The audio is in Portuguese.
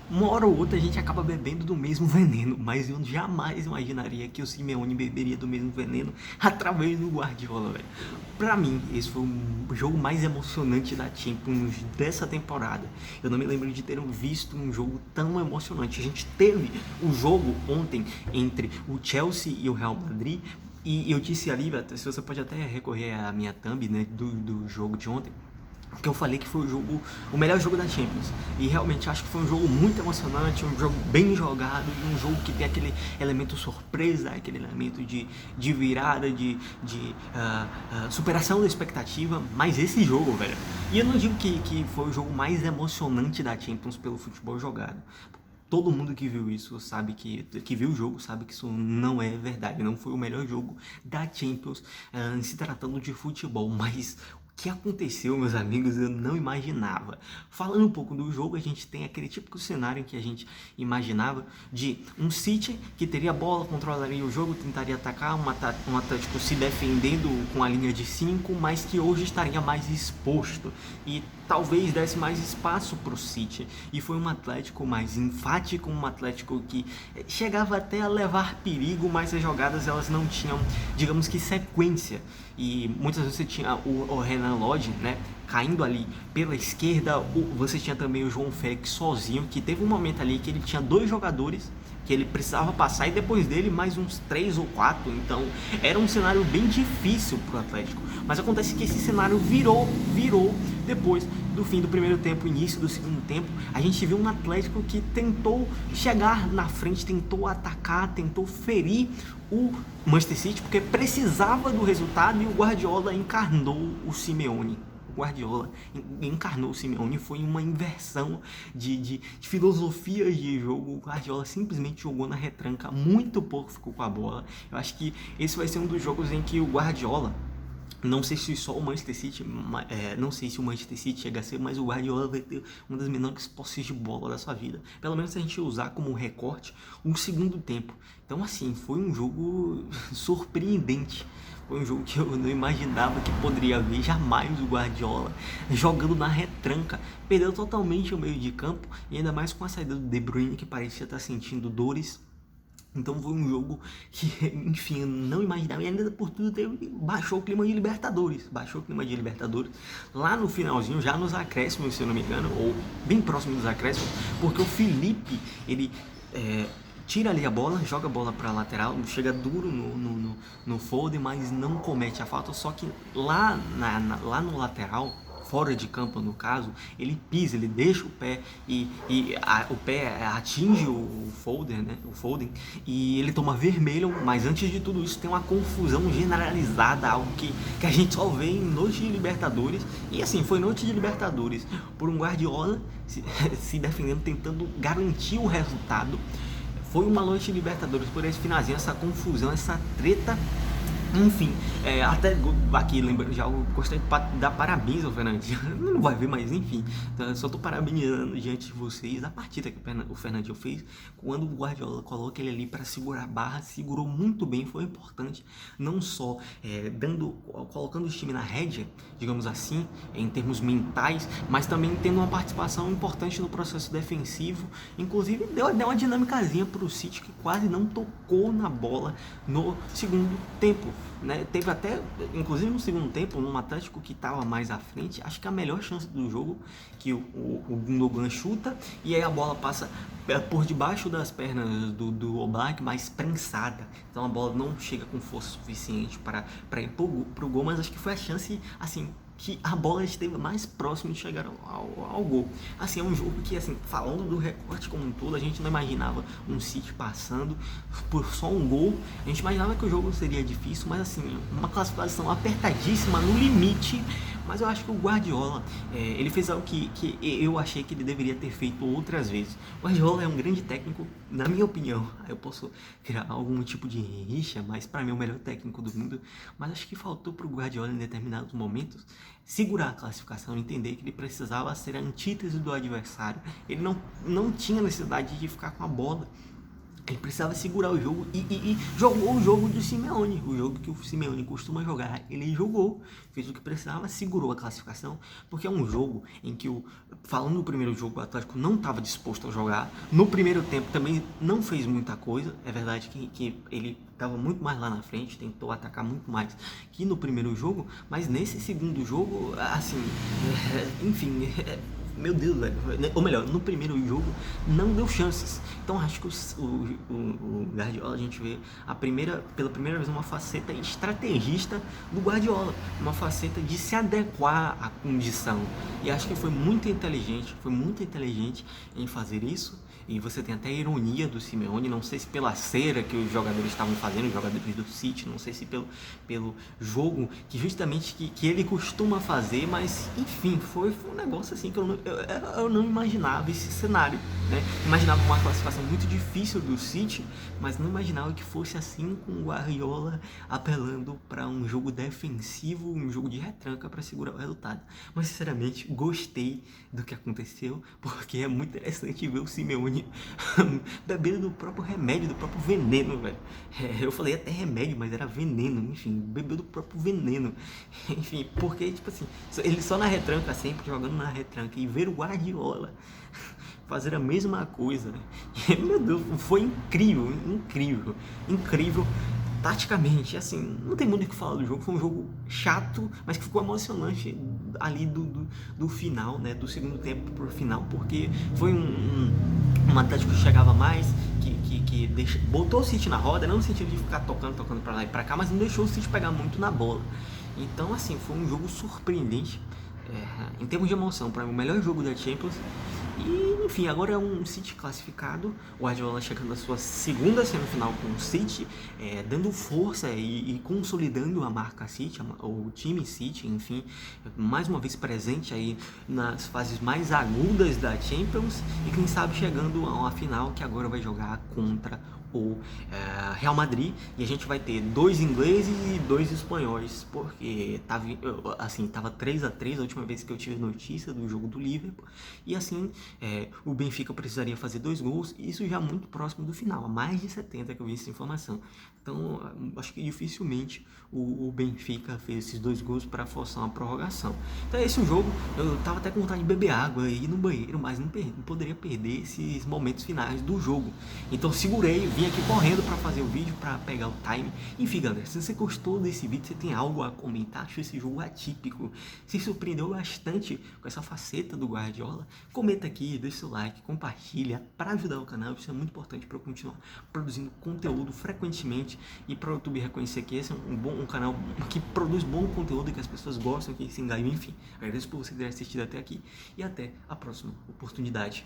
uma hora ou outra a gente acaba bebendo do mesmo veneno, mas eu jamais imaginaria que o Simeone beberia do mesmo veneno através do Guardiola, velho. Pra mim, esse foi o jogo mais emocionante da Champions dessa temporada. Eu não me lembro de ter visto um jogo tão emocionante. A gente teve o jogo ontem entre o Chelsea e o Real Madrid, e eu disse ali, se você pode até recorrer à minha thumb, né, do jogo de ontem, que eu falei que foi o melhor jogo da Champions. E realmente acho que foi um jogo muito emocionante, um jogo bem jogado, e um jogo que tem aquele elemento surpresa, aquele elemento de virada, de superação da expectativa. Mas esse jogo, velho, e eu não digo que foi o jogo mais emocionante da Champions pelo futebol jogado. Todo mundo que viu isso sabe que viu o jogo sabe que isso não é verdade. Não foi o melhor jogo da Champions se tratando de futebol, mas o que aconteceu, meus amigos, eu não imaginava. Falando um pouco do jogo, a gente tem aquele típico cenário que a gente imaginava de um City que teria a bola, controlaria o jogo, tentaria atacar, um Atlético se defendendo com a linha de 5, mas que hoje estaria mais exposto e talvez desse mais espaço para o City. E foi um Atlético mais enfático, um Atlético que chegava até a levar perigo, mas as jogadas elas não tinham, digamos que, sequência. E muitas vezes você tinha o Renan Lodge, né, caindo ali pela esquerda, você tinha também o João Félix sozinho, que teve um momento ali que ele tinha dois jogadores que ele precisava passar e depois dele mais uns 3 ou 4, então era um cenário bem difícil para o Atlético. Mas acontece que esse cenário virou depois do fim do primeiro tempo, início do segundo tempo. A gente viu um Atlético que tentou chegar na frente, tentou atacar, tentou ferir o Manchester City, porque precisava do resultado, e o Guardiola encarnou o Simeone. Guardiola encarnou o Simeone, foi uma inversão de filosofia de jogo. O Guardiola simplesmente jogou na retranca, muito pouco ficou com a bola. Eu acho que esse vai ser um dos jogos em que o Guardiola, não sei se só o Manchester City, não sei se o Manchester City chega a ser, mas o Guardiola vai ter uma das menores posses de bola da sua vida. Pelo menos se a gente usar como recorte um segundo tempo. Então, assim, foi um jogo surpreendente. Foi um jogo que eu não imaginava que poderia ver jamais o Guardiola jogando na retranca. Perdeu totalmente o meio de campo, e ainda mais com a saída do De Bruyne, que parecia estar sentindo dores. Então foi um jogo que, enfim, eu não imaginava. E ainda por tudo baixou o clima de Libertadores. Baixou o clima de Libertadores lá no finalzinho, já nos acréscimos, se eu não me engano, ou bem próximo dos acréscimos, porque o Felipe, ele tira ali a bola, joga a bola para a lateral, chega duro no Foden, mas não comete a falta. Só que lá no lateral, fora de campo no caso, ele pisa, ele deixa o pé o pé atinge o Foden, né? O Foden, e ele toma vermelho. Mas antes de tudo isso tem uma confusão generalizada, algo que a gente só vê em noite de Libertadores. E assim, foi noite de Libertadores por um Guardiola se defendendo, tentando garantir o resultado. Foi uma noite de Libertadores por esse finalzinho, essa confusão, essa treta. Enfim, até aqui lembrando de algo, gostaria de dar parabéns ao Fernandinho. Não vai ver, mas enfim, só tô parabenizando diante de vocês a partida que o Fernandinho fez. Quando o Guardiola coloca ele ali para segurar a barra, segurou muito bem, foi importante, não só colocando o time na rédea, digamos assim, em termos mentais, mas também tendo uma participação importante no processo defensivo. Inclusive deu uma dinâmicazinha para o City, que quase não tocou na bola no segundo tempo. Né? Teve até, inclusive no segundo tempo, num Atlético que estava mais à frente, acho que a melhor chance do jogo, que o Gundogan chuta e aí a bola passa por debaixo das pernas do Oblak, mas prensada. Então a bola não chega com força suficiente para ir pro gol, mas acho que foi a chance, assim, que a bola esteve mais próximo de chegar ao gol. Assim, é um jogo que, assim, falando do recorte como um todo, a gente não imaginava um City passando por só um gol. A gente imaginava que o jogo seria difícil, mas assim, uma classificação apertadíssima, no limite. Mas eu acho que o Guardiola, ele fez algo que eu achei que ele deveria ter feito outras vezes. O Guardiola é um grande técnico, na minha opinião. Eu posso criar algum tipo de rixa, mas para mim é o melhor técnico do mundo. Mas acho que faltou para o Guardiola em determinados momentos segurar a classificação, entender que ele precisava ser a antítese do adversário. Ele não tinha necessidade de ficar com a bola Ele precisava segurar o jogo e jogou o jogo do Simeone, o jogo que o Simeone costuma jogar. Ele jogou, fez o que precisava, segurou a classificação, porque é um jogo em que, falando do primeiro jogo, o Atlético não estava disposto a jogar. No primeiro tempo também não fez muita coisa. É verdade que ele estava muito mais lá na frente, tentou atacar muito mais que no primeiro jogo, mas nesse segundo jogo, assim, enfim, meu Deus, velho. Ou melhor, no primeiro jogo não deu chances. Então acho que o Guardiola, a gente vê pela primeira vez uma faceta estrategista do Guardiola. Uma faceta de se adequar à condição. E acho que foi muito inteligente em fazer isso. E você tem até a ironia do Simeone, não sei se pela cera que os jogadores estavam fazendo, os jogadores do City, não sei se pelo jogo que justamente que ele costuma fazer, mas enfim, foi um negócio assim que eu não imaginava esse cenário, né? Imaginava uma classificação muito difícil do City, mas não imaginava que fosse assim, com o Guardiola apelando para um jogo defensivo, um jogo de retranca para segurar o resultado. Mas sinceramente, gostei do que aconteceu, porque é muito interessante ver o Simeone bebendo do próprio remédio, do próprio veneno, velho. Eu falei até remédio, mas era veneno, enfim, bebeu do próprio veneno. Enfim, porque, tipo assim, ele só na retranca, sempre jogando na retranca, e ver o Guardiola fazer a mesma coisa, né? Meu Deus, foi incrível, incrível, incrível. Taticamente, assim, não tem muito o que falar do jogo. Foi um jogo chato, mas que ficou emocionante ali do final, né? Do segundo tempo pro final, porque foi um Atlético que chegava mais, que botou o City na roda, não no sentido de ficar tocando pra lá e pra cá, mas não deixou o City pegar muito na bola. Então, assim, foi um jogo surpreendente. Em termos de emoção, para mim, o melhor jogo da Champions. E, enfim, agora é um City classificado, o Guardiola chegando à sua segunda semifinal com o City, dando força e consolidando a marca City, o time City, enfim, mais uma vez presente aí nas fases mais agudas da Champions e quem sabe chegando a uma final que agora vai jogar contra o Real Madrid, e a gente vai ter 2 ingleses e 2 espanhóis, porque tava 3-3 a última vez que eu tive notícia do jogo do Liverpool, e assim o Benfica precisaria fazer 2 gols, isso já muito próximo do final, a mais de 70 que eu vi essa informação. Então acho que dificilmente o Benfica fez esses 2 gols para forçar uma prorrogação. Então esse é o jogo. Eu tava até com vontade de beber água e ir no banheiro, mas não poderia perder esses momentos finais do jogo. Então segurei, vim aqui correndo para fazer o vídeo, para pegar o time. Enfim, galera, se você gostou desse vídeo, você tem algo a comentar, achou esse jogo atípico, se surpreendeu bastante com essa faceta do Guardiola, comenta aqui, deixa seu like, compartilha para ajudar o canal. Isso é muito importante para eu continuar produzindo conteúdo frequentemente e para o YouTube reconhecer que esse é um canal que produz bom conteúdo e que as pessoas gostam, que se engajam. Enfim, agradeço por você ter assistido até aqui e até a próxima oportunidade.